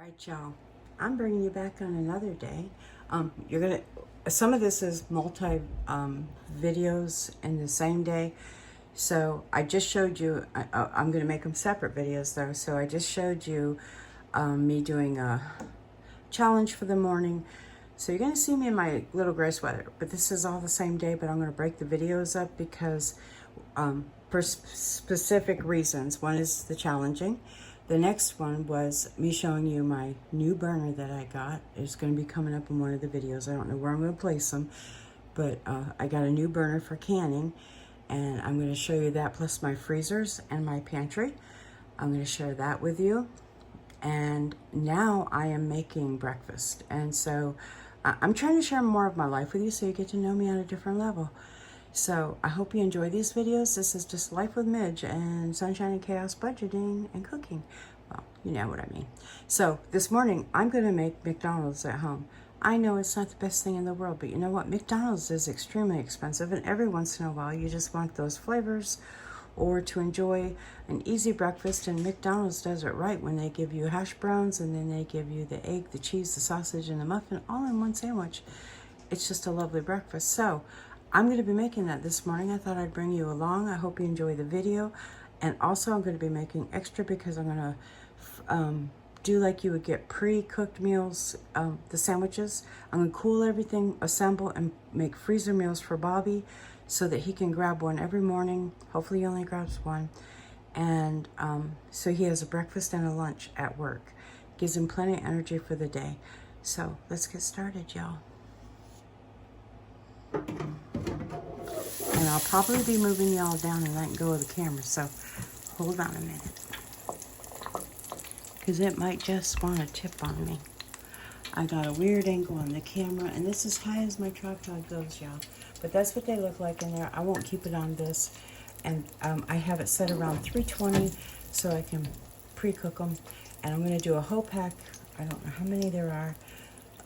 Alright, y'all, I'm bringing you back on another day. Some of this is multi videos in the same day. So I just showed you, I'm gonna make them separate videos though. So I just showed you me doing a challenge for the morning. So you're gonna see me in my little gray sweater, but this is all the same day, but I'm gonna break the videos up because for specific reasons. One is the challenging. The next one was me showing you my new burner that I got. It's going to be coming up in one of the videos. I don't know where I'm going to place them, but I got a new burner for canning, and I'm going to show you that, plus my freezers and my pantry. I'm going to share that with you. And now I am making breakfast, and so I'm trying to share more of my life with you so you get to know me on a different level. So I hope you enjoy these videos. This is just Life with Midge and Sunshine and Chaos Budgeting and Cooking. Well, you know what I mean. So this morning, I'm going to make McDonald's at home. I know it's not the best thing in the world, but you know what? McDonald's is extremely expensive, and every once in a while, you just want those flavors or to enjoy an easy breakfast, and McDonald's does it right when they give you hash browns, and then they give you the egg, the cheese, the sausage, and the muffin all in one sandwich. It's just a lovely breakfast. So I'm going to be making that this morning. I thought I'd bring you along. I hope you enjoy the video. And also I'm going to be making extra because I'm going to do like you would get pre-cooked meals, the sandwiches. I'm going to cool everything, assemble, and make freezer meals for Bobby so that he can grab one every morning. Hopefully he only grabs one. And so he has a breakfast and a lunch at work. Gives him plenty of energy for the day. So let's get started, y'all. And I'll probably be moving y'all down and letting go of the camera, so hold on a minute. Because it might just want to tip on me. I got a weird angle on the camera, and this is as high as my tripod goes, y'all. But that's what they look like in there. I won't keep it on this. And I have it set around 320 so I can pre-cook them. And I'm going to do a whole pack. I don't know how many there are.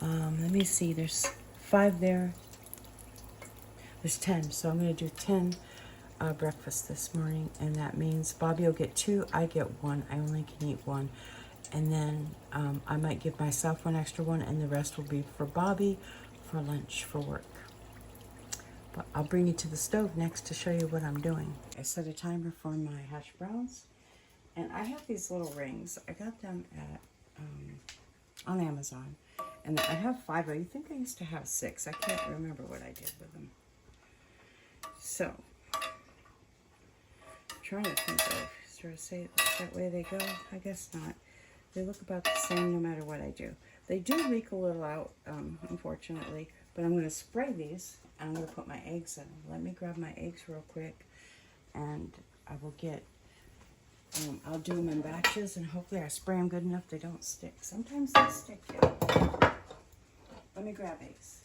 Let me see. There's 5 there. There's 10, so I'm going to do 10 breakfast this morning, and that means Bobby will get 2, I get 1. I only can eat 1. And then I might give myself 1 extra one, and the rest will be for Bobby for lunch for work. But I'll bring you to the stove next to show you what I'm doing. I set a timer for my hash browns, and I have these little rings. I got them at on Amazon, and I have 5. I think I used to have 6. I can't remember what I did with them. So, I'm trying to think of, sort of say that way they go. I guess not. They look about the same no matter what I do. They do leak a little out, unfortunately, but I'm going to spray these, and I'm going to put my eggs in. Let me grab my eggs real quick, and I will get, I'll do them in batches, and hopefully I spray them good enough they don't stick. Sometimes they stick, yeah. Let me grab eggs.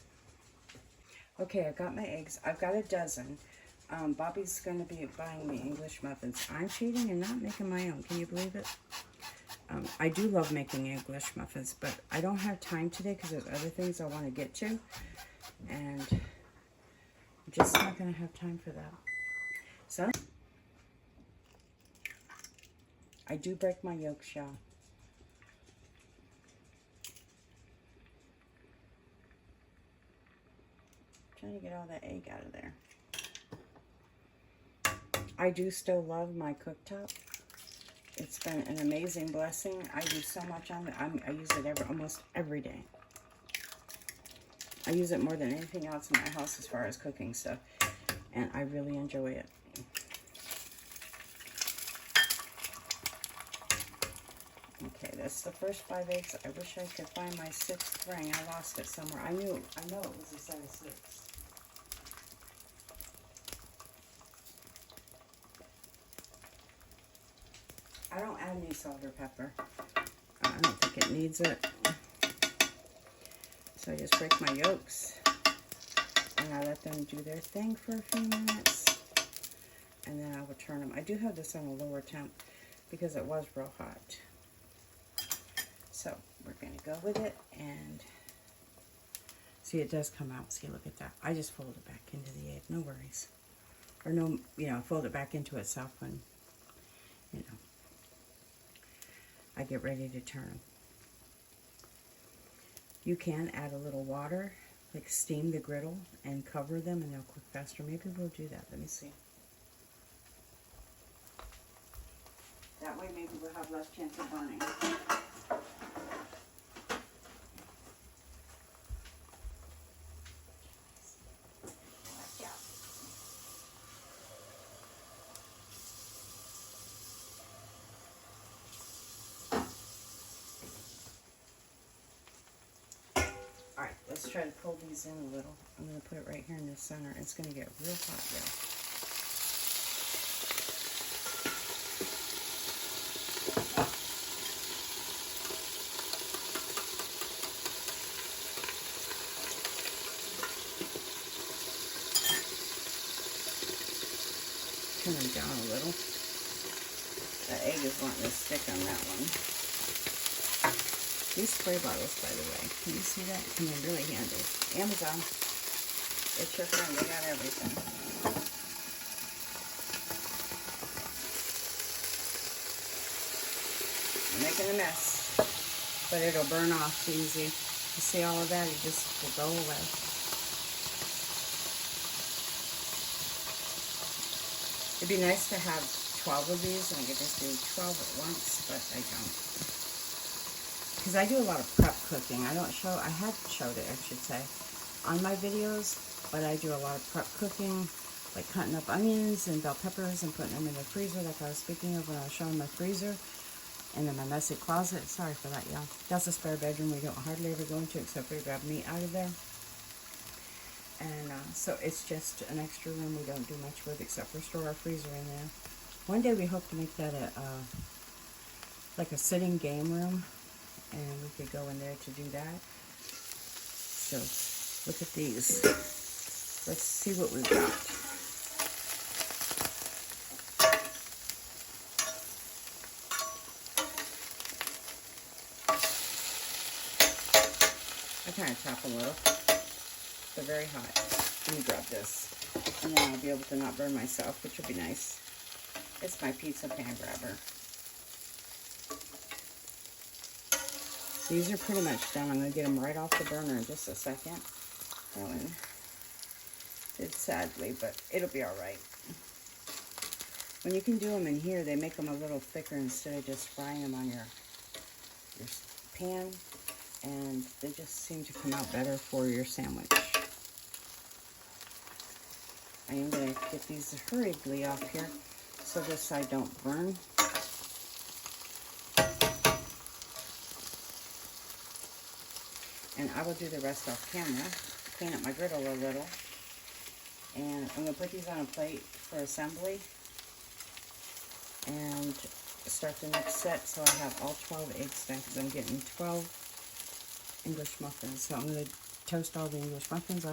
Okay, I've got my eggs. I've got a dozen. Bobby's going to be buying me English muffins. I'm cheating and not making my own. Can you believe it? I do love making English muffins, but I don't have time today because there's other things I want to get to. And I'm just not going to have time for that. So, I do break my yolks, y'all. Trying to get all that egg out of there. I do still love my cooktop. It's been an amazing blessing. I do so much on it. I use it almost every day. I use it more than anything else in my house as far as cooking stuff, and I really enjoy it. Okay, that's the first 5 eggs. I wish I could find my 6th ring. I lost it somewhere. I know it was a size 6. I don't add any salt or pepper. I don't think it needs it. So I just break my yolks, and I let them do their thing for a few minutes, and then I will turn them. I do have this on a lower temp because it was real hot. So we're going to go with it, and see, it does come out. See, look at that. I just fold it back into the egg. No worries. Or no, fold it back into itself when, I get ready to turn them. You can add a little water, like steam the griddle and cover them and they'll cook faster. Maybe we'll do that. Let me see. That way maybe we'll have less chance of burning. Alright, let's try to pull these in a little. I'm going to put it right here in the center. It's going to get real hot there. Turn them down a little. The egg is wanting to stick on that one. These spray bottles, by the way, can you see that? Come in really handy. Amazon, it's your friend. They got everything. I'm making a mess, but it'll burn off easy. You see all of that? It just will go away. It'd be nice to have 12 of these, and I could just do 12 at once, but I don't. Because I do a lot of prep cooking. I have showed it, I should say, on my videos, but I do a lot of prep cooking, like cutting up onions and bell peppers and putting them in the freezer, like I was speaking of when I was showing my freezer, and then my messy closet. Sorry for that, y'all. That's a spare bedroom we don't hardly ever go into except for to grab meat out of there. And so it's just an extra room we don't do much with except for store our freezer in there. One day we hope to make that like a sitting game room, and we could go in there to do that. So look at these. Let's see what we've got. I kind of tap a little. They're very hot. Let me grab this, and then I'll be able to not burn myself, which will be nice. It's my pizza pan grabber. These are pretty much done. I'm going to get them right off the burner in just a second. That one did sadly, but it'll be all right. When you can do them in here, they make them a little thicker instead of just frying them on your pan, and they just seem to come out better for your sandwich. I am going to get these hurriedly off here so this side don't burn. And I will do the rest off camera, clean up my griddle a little. And I'm going to put these on a plate for assembly and start the next set so I have all 12 eggs done, because I'm getting 12 English muffins. So I'm going to toast all the English muffins.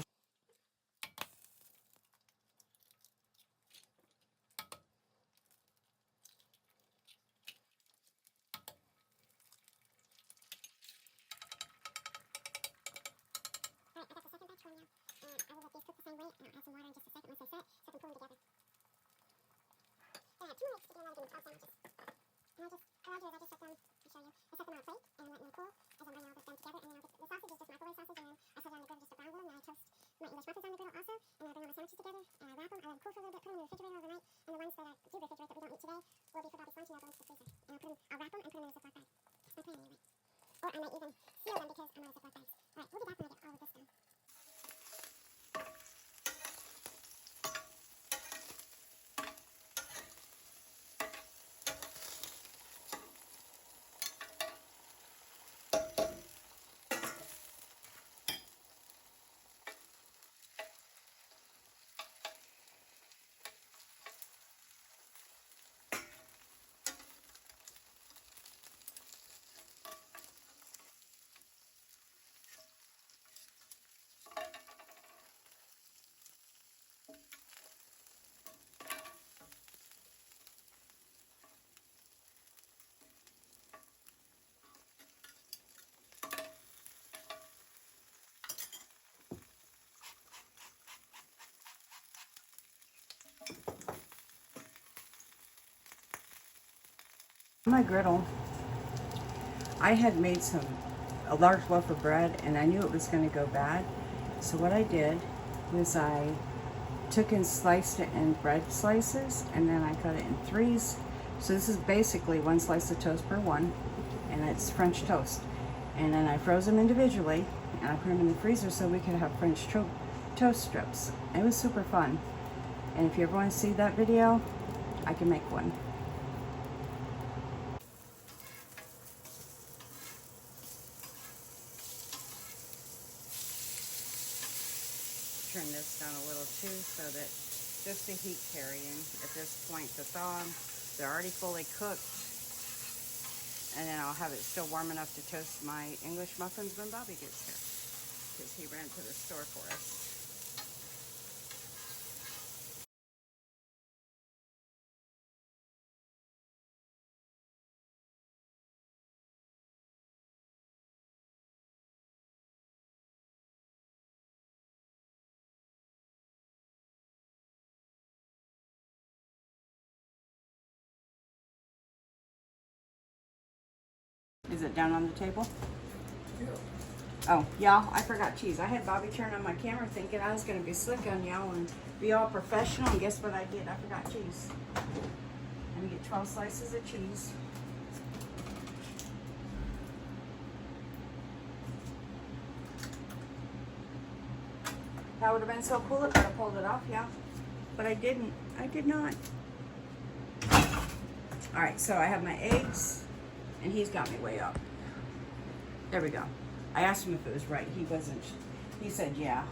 My griddle, I had made some a large loaf of bread, and I knew it was going to go bad. So what I did was I took and sliced it in bread slices, and then I cut it in threes. So this is basically one slice of toast per one, and it's French toast. And then I froze them individually, and I put them in the freezer so we could have French toast strips. It was super fun. And if you ever want to see that video, I can make one. Turn this down a little too so that just the heat carrying at this point to thaw them. They're already fully cooked. And then I'll have it still warm enough to toast my English muffins when Bobby gets here, because he ran to the store for us. Is it down on the table? Yeah. Oh, y'all, I forgot cheese. I had Bobby turn on my camera thinking I was going to be slick on y'all and be all professional, and guess what I did? I forgot cheese. Let me get 12 slices of cheese. That would have been so cool if I had pulled it off, y'all. But I didn't. I did not. Alright, so I have my eggs, and he's got me way up. There we go. I asked him if it was right. He wasn't. He said yeah.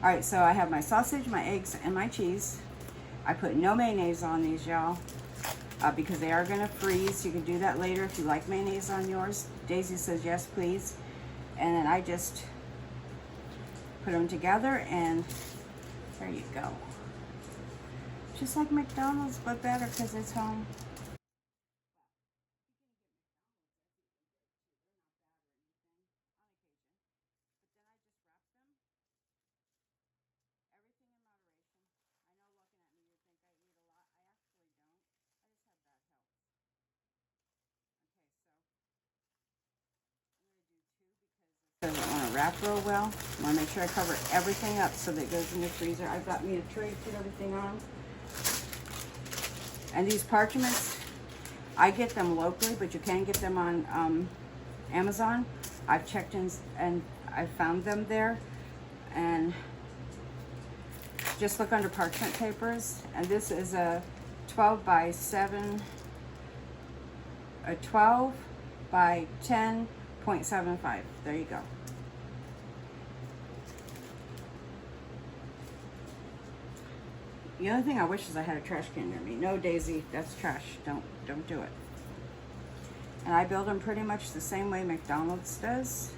Alright, so I have my sausage, my eggs, and my cheese. I put no mayonnaise on these, y'all, because they are going to freeze. You can do that later if you like mayonnaise on yours. Daisy says yes, please. And then I just put them together, and there you go. Just like McDonald's, but better because it's home. Doesn't want to wrap real well. I want to make sure I cover everything up so that it goes in the freezer. I've got me a tray to put everything on. And these parchments, I get them locally, but you can get them on Amazon. I've checked in and I found them there. And just look under parchment papers. And this is a 12 by 7, a 12 by 10.75. There you go. The only thing I wish is I had a trash can near me. No, Daisy, that's trash. Don't do it. And I build them pretty much the same way McDonald's does.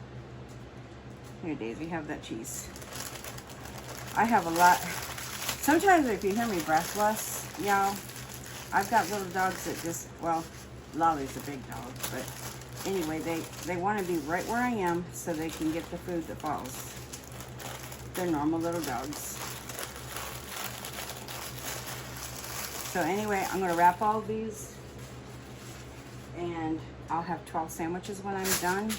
Here, Daisy, have that cheese. I have a lot. Sometimes if you hear me breathless, y'all, I've got little dogs that just, well, Lolly's a big dog, but anyway, they want to be right where I am so they can get the food that falls. They're normal little dogs. So anyway, I'm going to wrap all these, and I'll have 12 sandwiches when I'm done.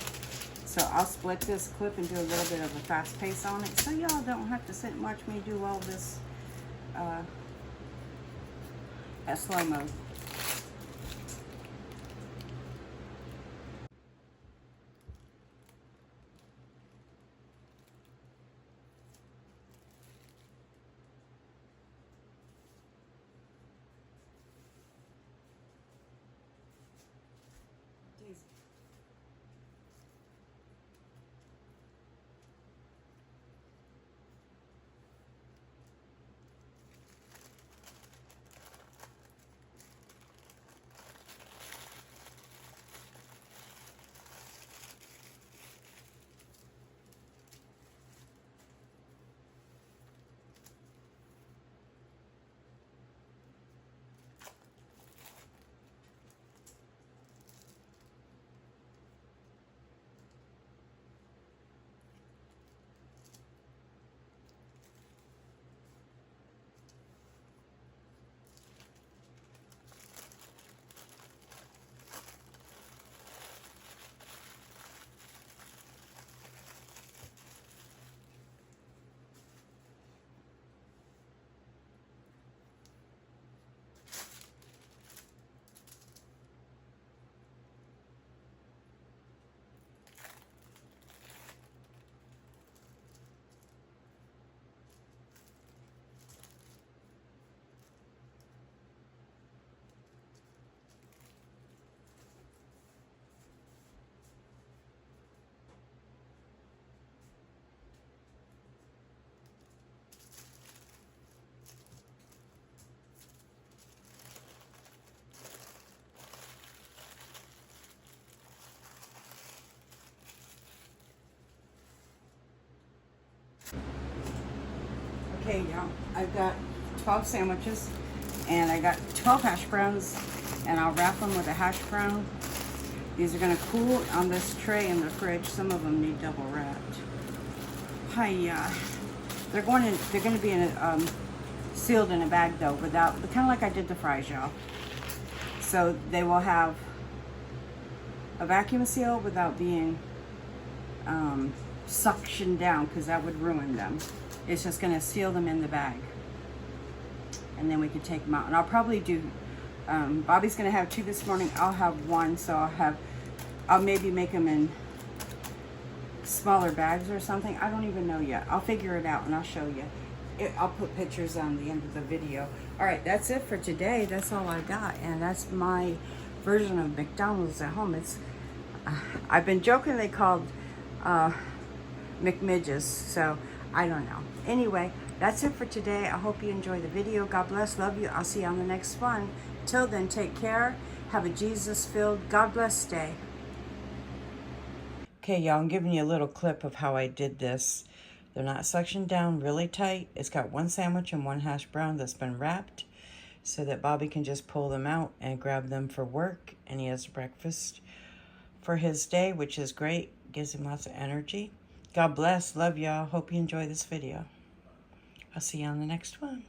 So I'll split this clip and do a little bit of a fast pace on it, so y'all don't have to sit and watch me do all this at slow mode. Okay, y'all, I've got 12 sandwiches, and I got 12 hash browns, and I'll wrap them with a hash brown. These are gonna cool on this tray in the fridge. Some of them need double wrapped. Hiya. They're gonna be in a, sealed in a bag though, without, kind of like I did the fries, y'all. So they will have a vacuum seal without being suctioned down, because that would ruin them. It's just gonna seal them in the bag, and then we can take them out. And I'll probably do, Bobby's gonna have 2 this morning. I'll have 1, so I'll maybe make them in smaller bags or something. I don't even know yet. I'll figure it out and I'll show you. I'll put pictures on the end of the video. All right, that's it for today. That's all I got, and that's my version of McDonald's at home. It's I've been jokingly called McMidges, so I don't know. Anyway, that's it for today. I hope you enjoy the video. God bless, love you. I'll see you on the next one. Till then, take care. Have a Jesus-filled, God bless day. Okay, y'all, I'm giving you a little clip of how I did this. They're not suctioned down really tight. It's got 1 sandwich and 1 hash brown that's been wrapped so that Bobby can just pull them out and grab them for work. And he has breakfast for his day, which is great. Gives him lots of energy. God bless. Love y'all. Hope you enjoy this video. I'll see you on the next one.